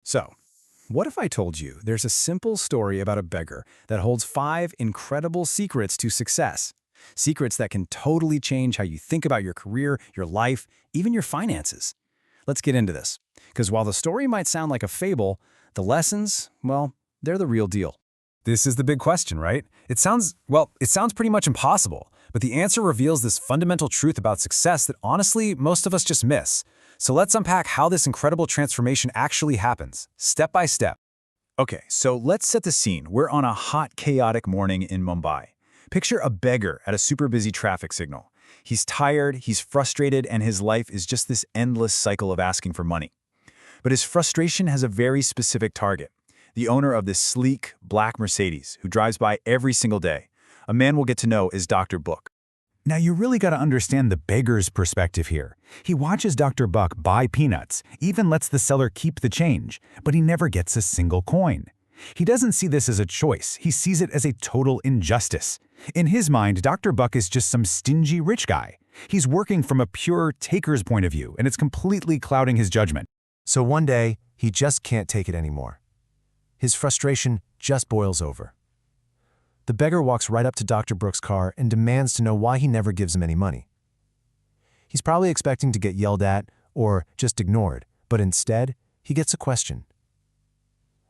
So, what if I told you there's a simple story about a beggar that holds 5 incredible secrets to success? Secrets that can totally change how you think about your career, your life, even your finances. Let's get into this. Because while the story might sound like a fable, the lessons, well, they're the real deal. This is the big question, right? It sounds pretty much impossible, but the answer reveals this fundamental truth about success that honestly, most of us just miss. So let's unpack how this incredible transformation actually happens, step by step. Okay, so let's set the scene. We're on a hot, chaotic morning in Mumbai. Picture a beggar at a super busy traffic signal. He's tired, he's frustrated, and his life is just this endless cycle of asking for money. But his frustration has a very specific target. The owner of this sleek, black Mercedes, who drives by every single day. A man we'll get to know as Dr. Book. Now you really got to understand the beggar's perspective here. He watches Dr. Buck buy peanuts, even lets the seller keep the change, but he never gets a single coin. He doesn't see this as a choice, he sees it as a total injustice. In his mind, Dr. Buck is just some stingy rich guy. He's working from a pure taker's point of view, and it's completely clouding his judgment. So one day, he just can't take it anymore. His frustration just boils over. The beggar walks right up to Dr. Brooks' car and demands to know why he never gives him any money. He's probably expecting to get yelled at or just ignored, but instead, he gets a question.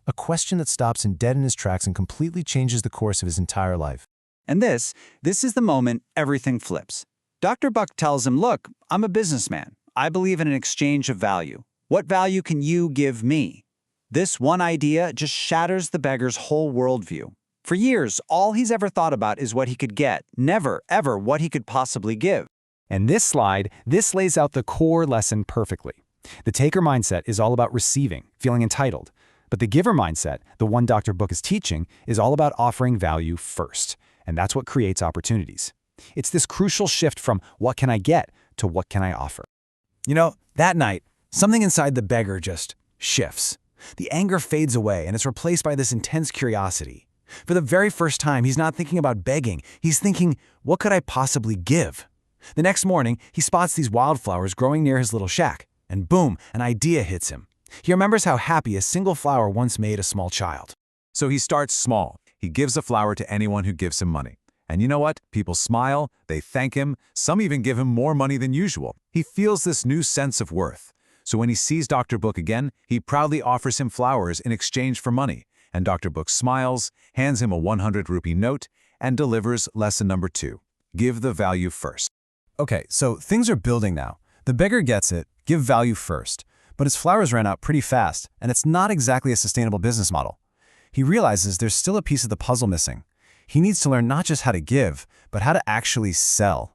A question that stops him dead in his tracks and completely changes the course of his entire life. And this is the moment everything flips. Dr. Buck tells him, look, I'm a businessman. I believe in an exchange of value. What value can you give me? This one idea just shatters the beggar's whole worldview. For years, all he's ever thought about is what he could get, never, ever what he could possibly give. And this lays out the core lesson perfectly. The taker mindset is all about receiving, feeling entitled. But the giver mindset, the one Dr. Book is teaching, is all about offering value first. And that's what creates opportunities. It's this crucial shift from what can I get to what can I offer. You know, that night, something inside the beggar just shifts. The anger fades away and it's replaced by this intense curiosity. For the very first time, he's not thinking about begging. He's thinking, what could I possibly give? The next morning, he spots these wildflowers growing near his little shack. And boom, an idea hits him. He remembers how happy a single flower once made a small child. So he starts small. He gives a flower to anyone who gives him money. And you know what? People smile, they thank him, some even give him more money than usual. He feels this new sense of worth. So when he sees Dr. Book again, he proudly offers him flowers in exchange for money. And Dr. Book smiles, hands him a 100 rupee note, and delivers lesson number 2. Give the value first. Okay, so things are building now. The beggar gets it, give value first. But his flowers ran out pretty fast, and it's not exactly a sustainable business model. He realizes there's still a piece of the puzzle missing. He needs to learn not just how to give, but how to actually sell.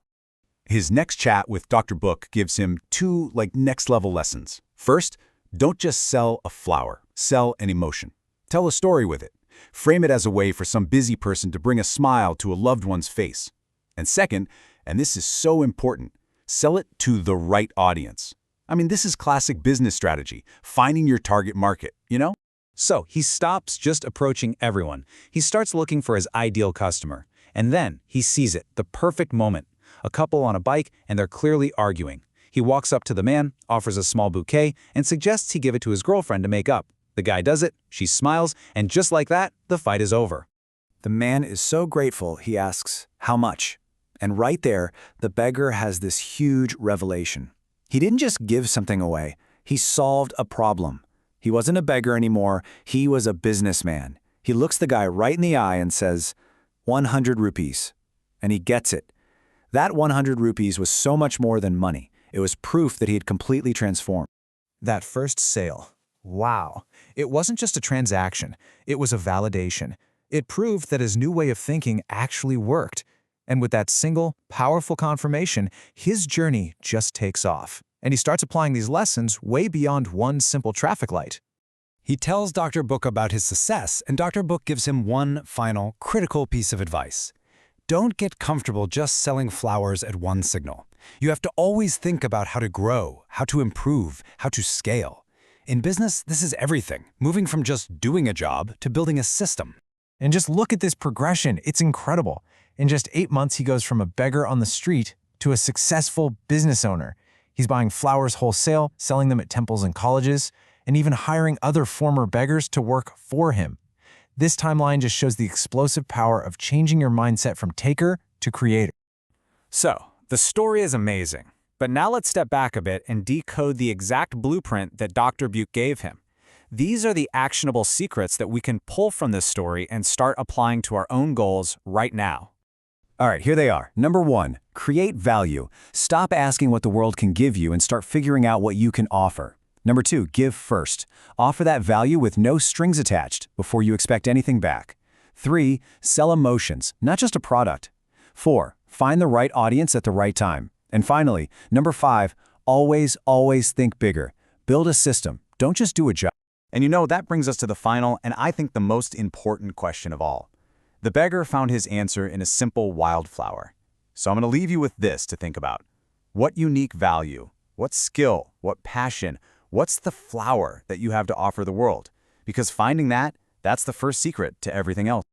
His next chat with Dr. Book gives him 2 next-level lessons. First, don't just sell a flower, sell an emotion. Tell a story with it. Frame it as a way for some busy person to bring a smile to a loved one's face. And second, and this is so important, sell it to the right audience. I mean, this is classic business strategy, finding your target market, you know? So he stops just approaching everyone. He starts looking for his ideal customer. And then he sees it, the perfect moment. A couple on a bike, and they're clearly arguing. He walks up to the man, offers a small bouquet, and suggests he give it to his girlfriend to make up. The guy does it, she smiles, and just like that, the fight is over. The man is so grateful, he asks, how much? And right there, the beggar has this huge revelation. He didn't just give something away, he solved a problem. He wasn't a beggar anymore, he was a businessman. He looks the guy right in the eye and says, 100 rupees. And he gets it. That 100 rupees was so much more than money. It was proof that he had completely transformed. That first sale. Wow. It wasn't just a transaction. It was a validation. It proved that his new way of thinking actually worked. And with that single, powerful confirmation, his journey just takes off. And he starts applying these lessons way beyond one simple traffic light. He tells Dr. Book about his success, and Dr. Book gives him one final, critical piece of advice. Don't get comfortable just selling flowers at one signal. You have to always think about how to grow, how to improve, how to scale. In business, this is everything, moving from just doing a job to building a system. And just look at this progression, it's incredible. In just 8 months, he goes from a beggar on the street to a successful business owner. He's buying flowers wholesale, selling them at temples and colleges, and even hiring other former beggars to work for him. This timeline just shows the explosive power of changing your mindset from taker to creator. So, the story is amazing. But now let's step back a bit and decode the exact blueprint that Dr. Buke gave him. These are the actionable secrets that we can pull from this story and start applying to our own goals right now. All right, here they are. Number 1, create value. Stop asking what the world can give you and start figuring out what you can offer. Number 2, give first. Offer that value with no strings attached before you expect anything back. 3, sell emotions, not just a product. 4, find the right audience at the right time. And finally, number 5, always think bigger. Build a system. Don't just do a job. And that brings us to the final and I think the most important question of all. The beggar found his answer in a simple wildflower. So I'm going to leave you with this to think about. What unique value, what skill, what passion, what's the flower that you have to offer the world? Because finding that, that's the first secret to everything else.